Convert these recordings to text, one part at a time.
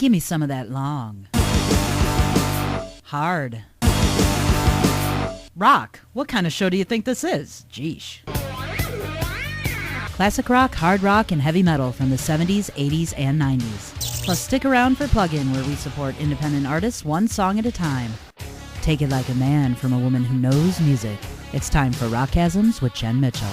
Give me some of that long. Hard. Rock. What kind of show do you think this is? Geesh. Classic rock, hard rock, and heavy metal from the 70s, 80s, and 90s. Plus, stick around for Plug-In, where we support independent artists one song at a time. Take it like a man from a woman who knows music. It's time for RockGasms with Jenn Mitchell.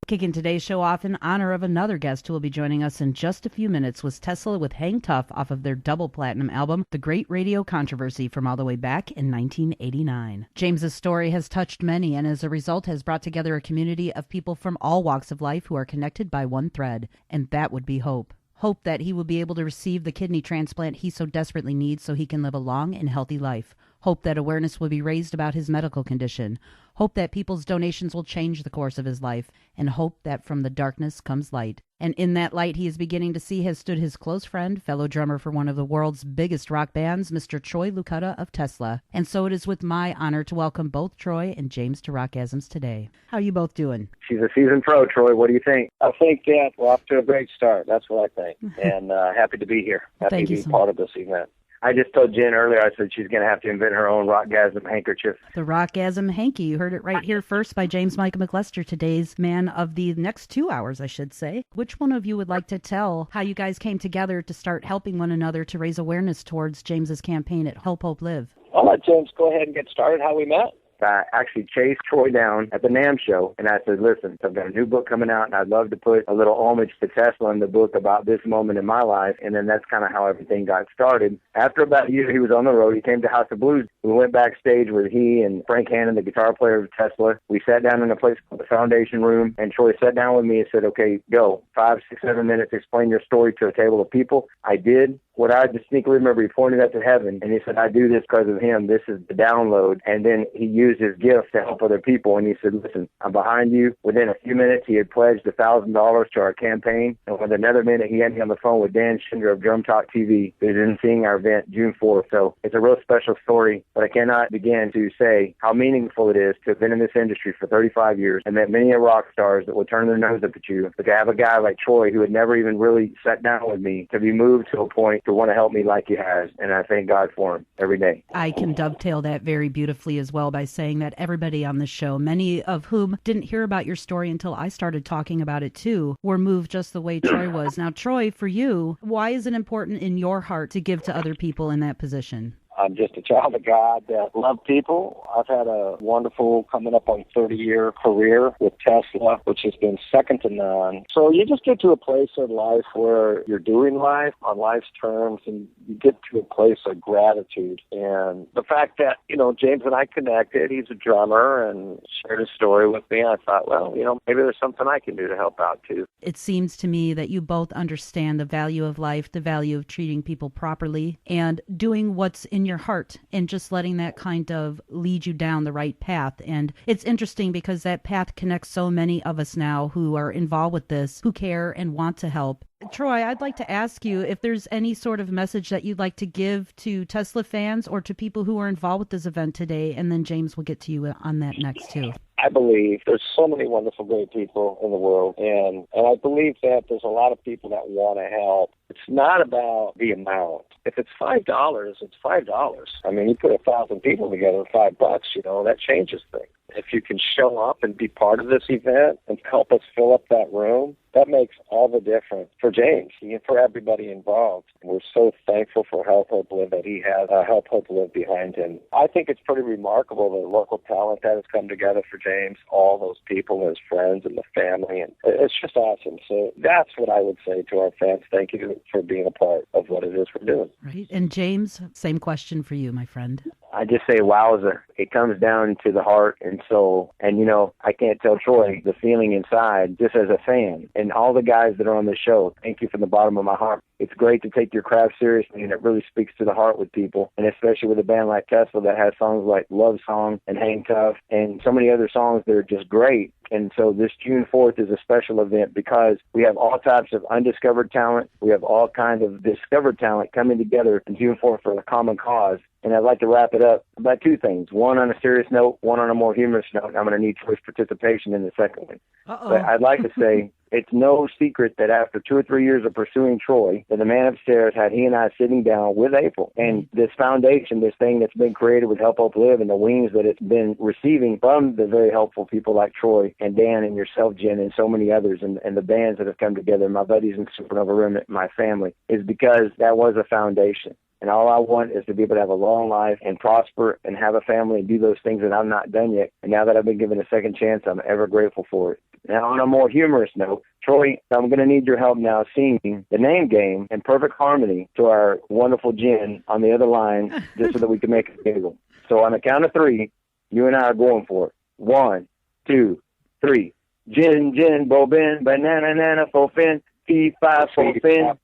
Kicking today's show off in honor of another guest who will be joining us in just a few minutes was Tesla with Hang Tough off of their double platinum album, The Great Radio Controversy, from all the way back in 1989. James's story has touched many and as a result has brought together a community of people from all walks of life who are connected by one thread, and that would be hope. Hope that he will be able to receive the kidney transplant he so desperately needs so he can live a long and healthy life. Hope that awareness will be raised about his medical condition. Hope that people's donations will change the course of his life. And hope that from the darkness comes light. And in that light he is beginning to see has stood his close friend, fellow drummer for one of the world's biggest rock bands, Mr. Troy Luccketta of Tesla. And so it is with my honor to welcome both Troy and James to RockGasms today. How are you both doing? She's a seasoned pro, Troy. What do you think? I think that we're off to a great start. That's what I think. And happy to be here. Happy to be part of this event. I just told Jen earlier, I said she's going to have to invent her own RockGasm handkerchief. The RockGasm hanky. You heard it right here first by James Michael McLester, today's man of the next 2 hours, I should say. Which one of you would like to tell how you guys came together to start helping one another to raise awareness towards James's campaign at Help Hope Live? I'll let James go ahead and get started. How we met? I actually chased Troy down at the NAMM show, and I said, listen, I've got a new book coming out, and I'd love to put a little homage to Tesla in the book about this moment in my life, and then that's kind of how everything got started. After about a year he was on the road, he came to House of Blues. We went backstage with he and Frank Hannon, the guitar player of Tesla. We sat down in a place called the Foundation Room, and Troy sat down with me and said, okay, go, 5, 6, 7 minutes, explain your story to a table of people. I did. What I distinctly remember, he pointed up to heaven, and he said, I do this because of him. This is the download. And then he used his gift to help other people, and he said, listen, I'm behind you. Within a few minutes, he had pledged $1,000 to our campaign, and within another minute, he had me on the phone with Dan Schindler of Drum Talk TV, who's in seeing our event June 4th. So it's a real special story, but I cannot begin to say how meaningful it is to have been in this industry for 35 years and met many rock stars that would turn their nose up at you. But to have a guy like Troy, who had never even really sat down with me, to be moved to a point to want to help me like he has, and I thank God for him every day. I can dovetail that very beautifully as well by saying that everybody on the show, many of whom didn't hear about your story until I started talking about it too, were moved just the way Troy was. Now, Troy, for you, why is it important in your heart to give to other people in that position? I'm just a child of God that love people. I've had a wonderful, coming up on 30-year career with Tesla, which has been second to none. So you just get to a place in life where you're doing life on life's terms, and you get to a place of gratitude. And the fact that, James and I connected, he's a drummer, and shared his story with me, I thought, well, maybe there's something I can do to help out too. It seems to me that you both understand the value of life, the value of treating people properly, and doing what's in your heart and just letting that kind of lead you down the right path. And it's interesting because that path connects so many of us now who are involved with this, who care and want to help. Troy, I'd like to ask you if there's any sort of message that you'd like to give to Tesla fans or to people who are involved with this event today, and then James will get to you on that next too. I believe there's so many wonderful, great people in the world, and I believe that there's a lot of people that want to help. It's not about the amount. If it's $5, it's $5. I mean, you put 1,000 people together, $5, that changes things. If you can show up and be part of this event and help us fill up that room, that makes all the difference for James and for everybody involved. We're so thankful for Help Hope Live that he has Help Hope Live behind him. I think it's pretty remarkable the local talent that has come together for James, all those people, his friends and the family, and it's just awesome. So that's what I would say to our fans. Thank you for being a part of what it is we're doing. Right. And James, same question for you, my friend. I just say, wowza. It comes down to the heart and soul. And, I can't tell Troy the feeling inside just as a fan. And all the guys that are on the show, thank you from the bottom of my heart. It's great to take your craft seriously, and it really speaks to the heart with people, and especially with a band like Tesla that has songs like Love Song and Hang Tough and so many other songs that are just great. And so this June 4th is a special event because we have all types of undiscovered talent. We have all kinds of discovered talent coming together on June 4th for a common cause. And I'd like to wrap it up by two things. One on a serious note, one on a more humorous note. I'm going to need Troy's participation in the second one. Uh-oh. But I'd like to say It's no secret that after 2 or 3 years of pursuing Troy, that the man upstairs had he and I sitting down with April. And this foundation, this thing that's been created with Help Hope Live and the wings that it's been receiving from the very helpful people like Troy and Dan and yourself, Jen, and so many others, and the bands that have come together, my buddies in SuperNova Remnant, my family, is because that was a foundation. And all I want is to be able to have a long life and prosper and have a family and do those things that I've not done yet. And now that I've been given a second chance, I'm ever grateful for it. Now, on a more humorous note, Troy, I'm going to need your help now singing the name game in perfect harmony to our wonderful Jen on the other line, just so that we can make it giggle. So on the count of three, you and I are going for it. 1, 2, 3. Jen, Jen, Bobin, banana, nana, fofin, fee, five, fofin.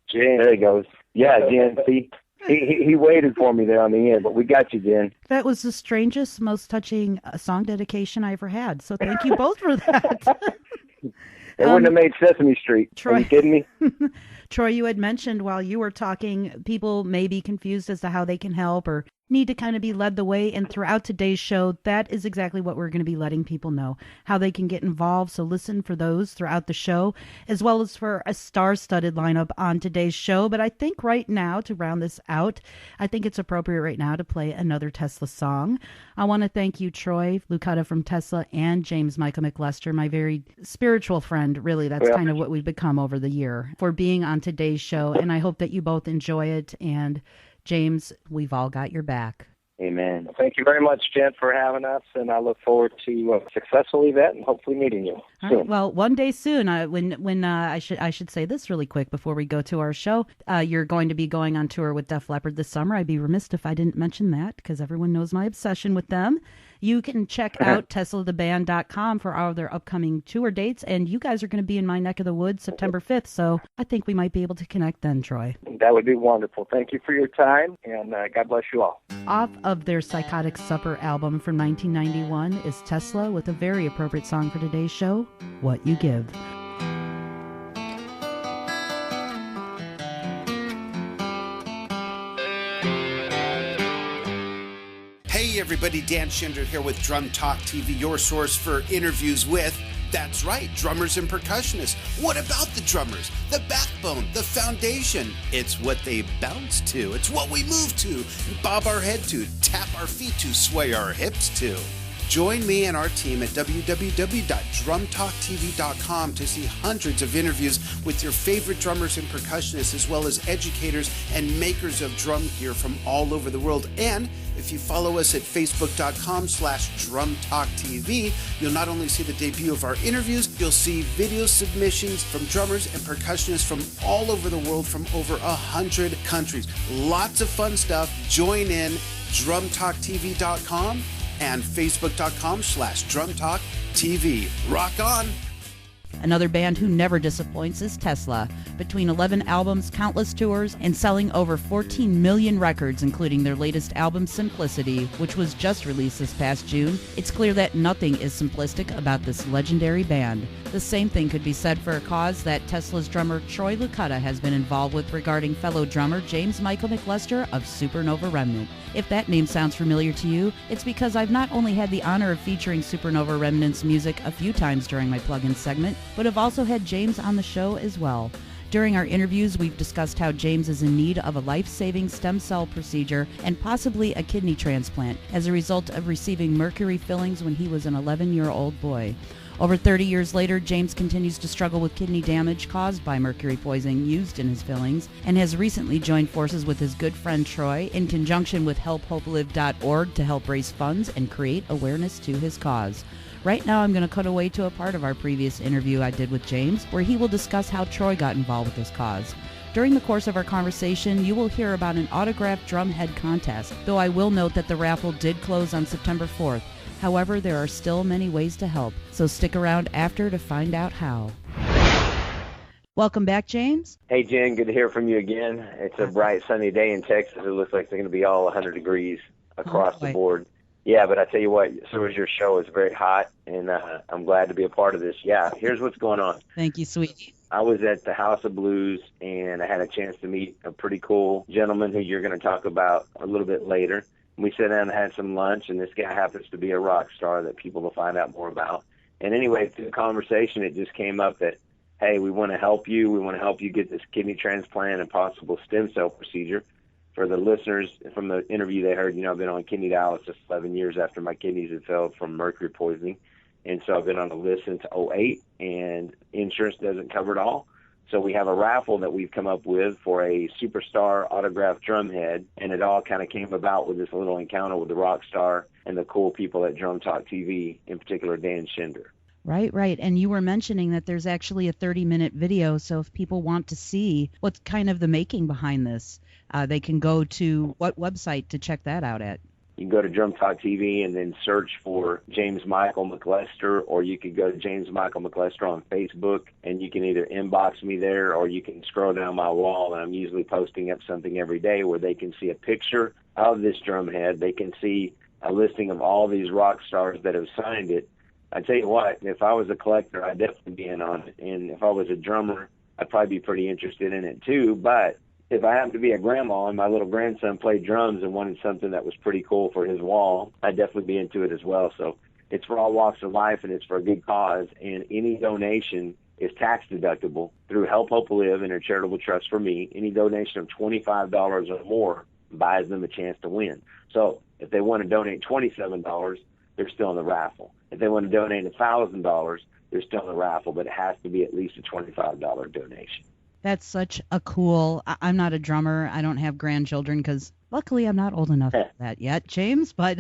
Jen. There he goes. Yeah, Jen, see, he waited for me there on the end, but we got you, Jen. That was the strangest, most touching song dedication I ever had, so thank you both for that. It wouldn't have made Sesame Street. Troy, are you kidding me? Troy, you had mentioned while you were talking, people may be confused as to how they can help or need to kind of be led the way. And throughout today's show, that is exactly what we're going to be letting people know, how they can get involved. So listen for those throughout the show, as well as for a star-studded lineup on today's show. But I think right now, to round this out, I think it's appropriate right now to play another Tesla song. I want to thank you, Troy Luccketta from Tesla, and James Michael McLester, my very spiritual friend. Really, that's kind of what we've become over the year, for being on today's show. And I hope that you both enjoy it. And James, we've all got your back. Amen. Well, thank you very much, Jen, for having us, and I look forward to a successful event and hopefully meeting you soon. All right, well, one day soon. I should say this really quick before we go to our show. You're going to be going on tour with Def Leppard this summer. I'd be remiss if I didn't mention that, because everyone knows my obsession with them. You can check out TeslaTheBand.com for all of their upcoming tour dates, and you guys are going to be in my neck of the woods September 5th, so I think we might be able to connect then, Troy. That would be wonderful. Thank you for your time, and God bless you all. Off of their Psychotic Supper album from 1991 is Tesla with a very appropriate song for today's show, What You Give. Hey everybody, Dan Schindler here with Drum Talk TV, your source for interviews with, that's right, drummers and percussionists. What about the drummers? The backbone, the foundation. It's what they bounce to. It's what we move to, bob our head to, tap our feet to, sway our hips to. Join me and our team at www.drumtalktv.com to see hundreds of interviews with your favorite drummers and percussionists, as well as educators and makers of drum gear from all over the world. And if you follow us at facebook.com/drumtalktv, you'll not only see the debut of our interviews, you'll see video submissions from drummers and percussionists from all over the world, from over 100 countries. Lots of fun stuff. Join in drumtalktv.com and facebook.com/drumtalktv. Rock on! Another band who never disappoints is Tesla. Between 11 albums, countless tours, and selling over 14 million records, including their latest album, Simplicity, which was just released this past June, it's clear that nothing is simplistic about this legendary band. The same thing could be said for a cause that Tesla's drummer Troy Luccketta has been involved with regarding fellow drummer James Michael McLester of SuperNova Remnant. If that name sounds familiar to you, it's because I've not only had the honor of featuring SuperNova Remnant's music a few times during my plug-in segment, but have also had James on the show as well. During our interviews, we've discussed how James is in need of a life-saving stem cell procedure and possibly a kidney transplant as a result of receiving mercury fillings when he was an 11-year-old boy. Over 30 years later, James continues to struggle with kidney damage caused by mercury poisoning used in his fillings, and has recently joined forces with his good friend Troy in conjunction with HelpHopeLive.org to help raise funds and create awareness to his cause. Right now, I'm going to cut away to a part of our previous interview I did with James, where he will discuss how Troy got involved with this cause. During the course of our conversation, you will hear about an autographed drumhead contest, though I will note that the raffle did close on September 4th. However, there are still many ways to help, so stick around after to find out how. Welcome back, James. Hey, Jen, good to hear from you again. It's a bright, sunny day in Texas. It looks like it's going to be all 100 degrees across the board. Yeah, but I tell you what, so is your show. It's very hot, and I'm glad to be a part of this. Yeah, here's what's going on. Thank you, sweetie. I was at the House of Blues, and I had a chance to meet a pretty cool gentleman who you're going to talk about a little bit later. We sat down and had some lunch, and this guy happens to be a rock star that people will find out more about. And anyway, through the conversation, it just came up that, hey, we want to help you. We want to help you get this kidney transplant and possible stem cell procedure. For the listeners from the interview they heard, I've been on kidney dialysis 11 years after my kidneys had failed from mercury poisoning. And so I've been on a list since 2008, and insurance doesn't cover it all. So we have a raffle that we've come up with for a superstar autographed drum head, and it all kind of came about with this little encounter with the rock star and the cool people at Drum Talk TV, in particular Dan Schinder. Right. And you were mentioning that there's actually a 30-minute video, so if people want to see what's kind of the making behind this, they can go to what website to check that out at? You can go to Drum Talk TV and then search for James Michael McLester, or you could go to James Michael McLester on Facebook, and you can either inbox me there, or you can scroll down my wall, and I'm usually posting up something every day where they can see a picture of this drum head. They can see a listing of all these rock stars that have signed it. I tell you what, if I was a collector, I'd definitely be in on it. And if I was a drummer, I'd probably be pretty interested in it too. But if I happened to be a grandma and my little grandson played drums and wanted something that was pretty cool for his wall, I'd definitely be into it as well. So it's for all walks of life, and it's for a good cause. And any donation is tax deductible through Help Hope Live and a charitable trust for me. Any donation of $25 or more buys them a chance to win. So if they want to donate $27, they're still in the raffle. If they want to donate $1,000, they're still in the raffle, but it has to be at least a $25 donation. That's such a cool, I'm not a drummer. I don't have grandchildren because luckily I'm not old enough for that yet, James, but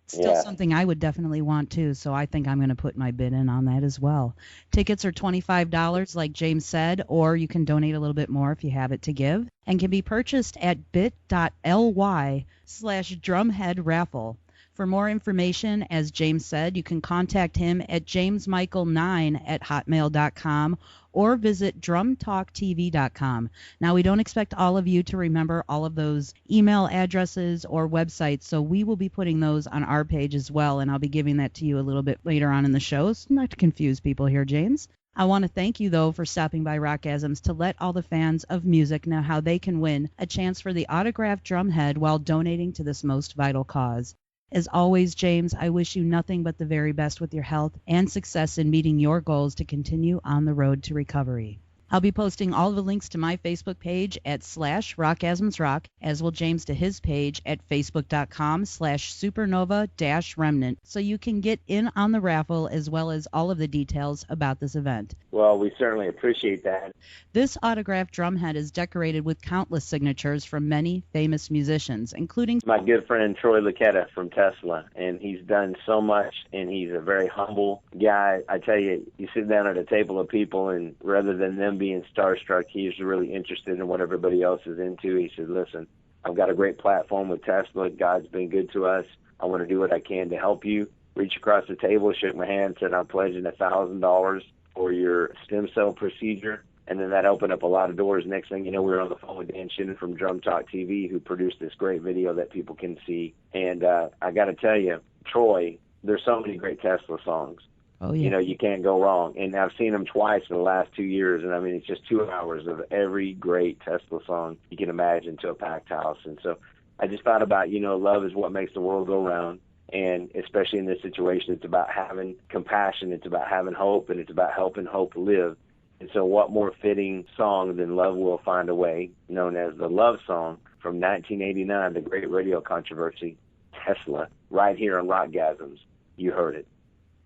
still something I would definitely want to. So I think I'm going to put my bid in on that as well. Tickets are $25, like James said, or you can donate a little bit more if you have it to give, and can be purchased at bit.ly/drumheadraffle. For more information, as James said, you can contact him at jamesmichael9@hotmail.com or visit drumtalktv.com. Now, we don't expect all of you to remember all of those email addresses or websites, so we will be putting those on our page as well, and I'll be giving that to you a little bit later on in the show, so not to confuse people here, James. I want to thank you, though, for stopping by RockGasms to let all the fans of music know how they can win a chance for the autographed drum head while donating to this most vital cause. As always, James, I wish you nothing but the very best with your health and success in meeting your goals to continue on the road to recovery. I'll be posting all the links to my Facebook page at /RockGasmsRock, as will James to his page at facebook.com/supernova-remnant, so you can get in on the raffle as well as all of the details about this event. Well, we certainly appreciate that. This autographed drumhead is decorated with countless signatures from many famous musicians, including my good friend Troy Luccketta from Tesla, and he's done so much, and he's a very humble guy. I tell you, you sit down at a table of people, and rather than them being starstruck, he's really interested in what everybody else is into. He said, listen, I've got a great platform with Tesla. God's been good to us. I want to do what I can to help you. Reach across the table, shook my hand, said, I'm pledging $1,000 for your stem cell procedure. And then that opened up a lot of doors. Next thing you know, we were on the phone with Dan Schinder from Drum Talk TV, who produced this great video that people can see. And I got to tell you, Troy, there's so many great Tesla songs. Oh, yeah. You know, you can't go wrong. And I've seen them twice in the last 2 years. And, I mean, it's just 2 hours of every great Tesla song you can imagine to a packed house. And so I just thought about, love is what makes the world go round. And especially in this situation, it's about having compassion. It's about having hope. And it's about helping hope live. And so what more fitting song than Love Will Find a Way, known as the Love Song from 1989, the great radio controversy, Tesla, right here on RockGasms. You heard it.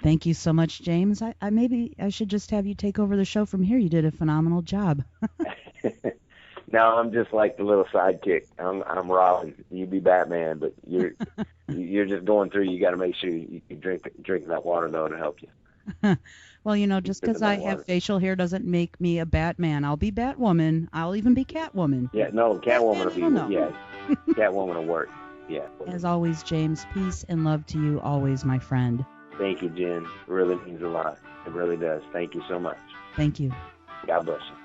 Thank you so much, James. Maybe I should just have you take over the show from here. You did a phenomenal job. No, I'm just like the little sidekick. I'm Robin. You be Batman, but you're just going through. You got to make sure you drink that water though to help you. Well, just because I have facial hair doesn't make me a Batman. I'll be Batwoman. I'll even be Catwoman. Yeah, no, Catwoman will be. Yeah, Catwoman will work. Yeah. As always, James, peace and love to you always, my friend. Thank you, Jen. It really means a lot. It really does. Thank you so much. Thank you. God bless you.